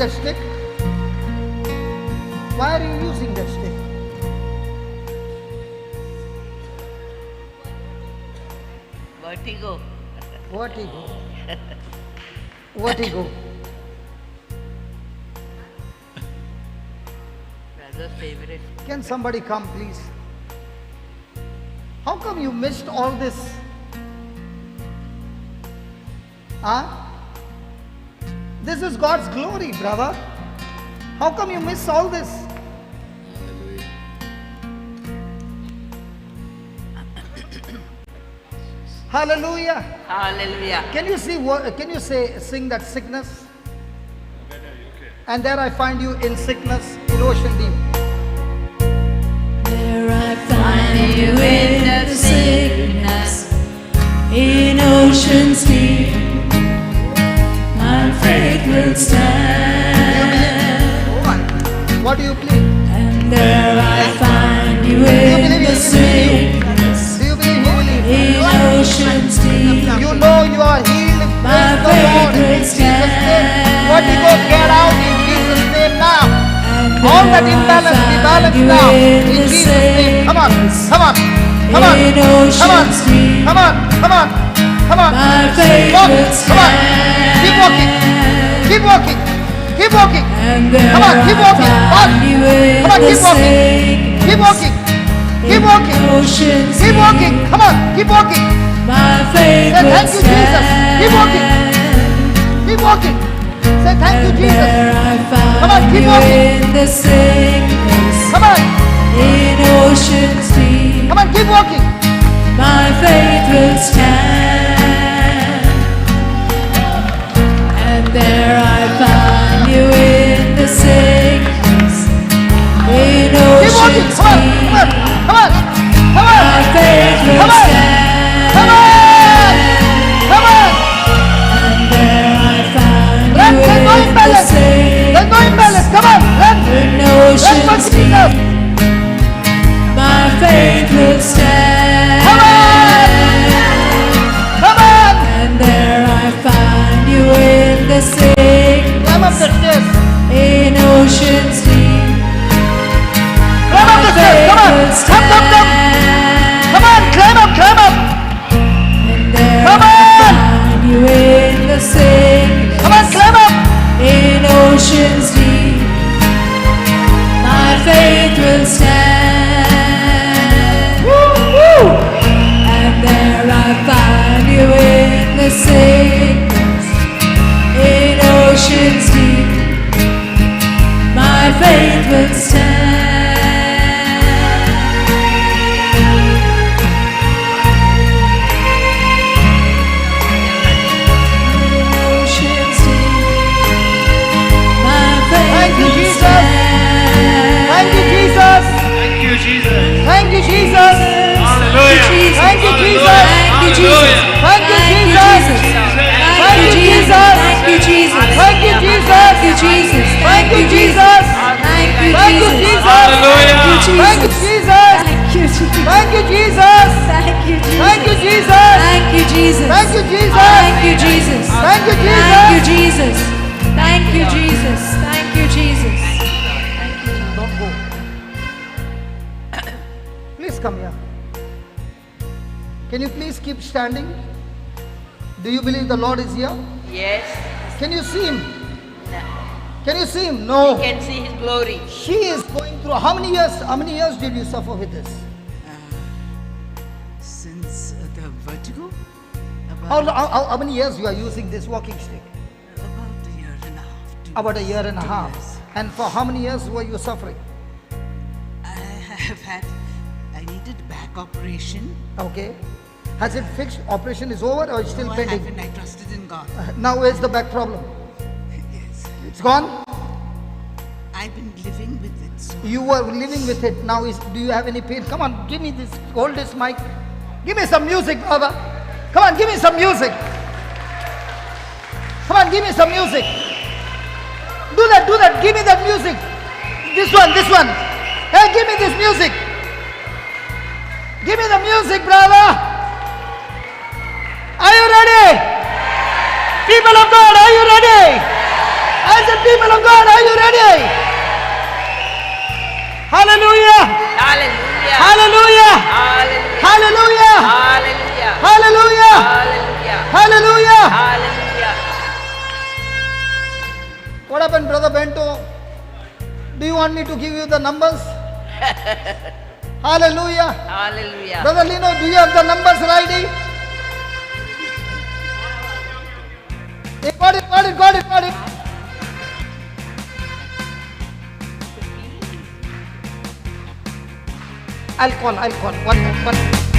that stick? Why are you using that stick? Vertigo. Vertigo. Vertigo. Brother's favorite. Can somebody come, please? How come you missed all this? Huh? This is God's glory, brother. How come you miss all this? Hallelujah. Hallelujah. Can you sing that sickness? And there I find you in sickness, in ocean deep. There I find you in the sickness, in oceans deep. My faith will stand. What do you believe? And there I find you in the sickness, Do you believe? in oceans deep. You know you are healed. My Praise the Lord in faith will Jesus' name. stand. Vertigo, get out in Jesus' name now. And All that there I imbalance be find balanced you now. in In the Jesus' name. Come on. sickness, Come on. Come on. in Come on. oceans deep. Come on. Come on. Come on. My faith Walk. will Come on. Keep walking. stand. Keep walking. Keep walking. And there Come on. Keep I walking. Walk. find you in Come on. the Keep walking. sickness, Keep walking. Keep in walking. oceans Keep deep. walking. Come on. Keep walking. My faith Say will thank you, Jesus. Keep walking. stand. Keep walking. Say thank you, And Jesus. there I Come on, find keep you walking. in the sickness, Come on. in oceans deep. Come on. Keep walking. My faith will stand. And there I find you in the sickness, in Keep walking. oceans Come on. deep. Come on. Come on. Come on. My faith will Come on. stand. Come on. Come on. And there I find Run. you There's no in the imbalance. sickness, There's no imbalance. Come on. Run. in Run for oceans deep. Jesus. My faith will stand. Come on. Come on. And there I find you in the Climb up sickness, the stairs. in oceans deep. Climb up the stairs. Come on. Come, come, come. Come on. Climb up. Climb up. And there Come I on. find you in the sickness, Come on. Climb up. in oceans deep. My faith will stand. Woo. And there I find you in the sickness, in oceans deep. My faith will stand. In oceans deep. My faith Thank you, will Jesus. stand. Thank you, Jesus. Thank you, Jesus. Thank you, Jesus. Hallelujah. Thank you, Jesus. Thank you, Jesus. Thank you, Thank you, Jesus. Jesus. Thank you, Jesus. Thank you, Jesus. Thank you, Jesus. Thank you, Jesus. Thank you, Jesus. Thank you, Thank you, Jesus. Jesus. Hallelujah. Thank you, Jesus. Thank you, Jesus. Thank you, Jesus. Thank you, Jesus. Thank you, Jesus. Thank you, Jesus. Thank you, Jesus. Thank you, Jesus. Thank you, Thank you, Jesus. Thank you, Jesus. Thank you, Jesus. Don't go. Please come here. Can you please keep standing? Do you believe the Lord is here? Yes. Can you see Him? No. Can you see Him? We No. can see His glory. She is going through. How many years? How many years did you suffer with this? Since the vertigo, How many years you are using this walking stick? about a year and a half. About a year and a 2 half. years. And for how many years were you suffering? I needed back operation. Okay. Has it fixed? Operation is over or it's still No, I pending? haven't. I trusted in God. Now where's the back problem? Yes. It's gone? I've been living with it. So You were living with it. Now do you have any pain? Come on, give me this, hold this mic. Give me some music, brother. Come on, give me some music. Come on, give me some music. Do that, give me that music. This one. Hey, give me this music. Give me the music, brother. Are you ready? People of God, are you ready? I said, people of God, are you ready? Hallelujah! Hallelujah. Hallelujah! Hallelujah. Hallelujah! Hallelujah. Hallelujah! Hallelujah. Hallelujah! Hallelujah. What happened, Brother Bento? Do you want me to give you the numbers? Hallelujah! Hallelujah. Brother Lino, do you have the numbers ready? Got it. I'll call. One.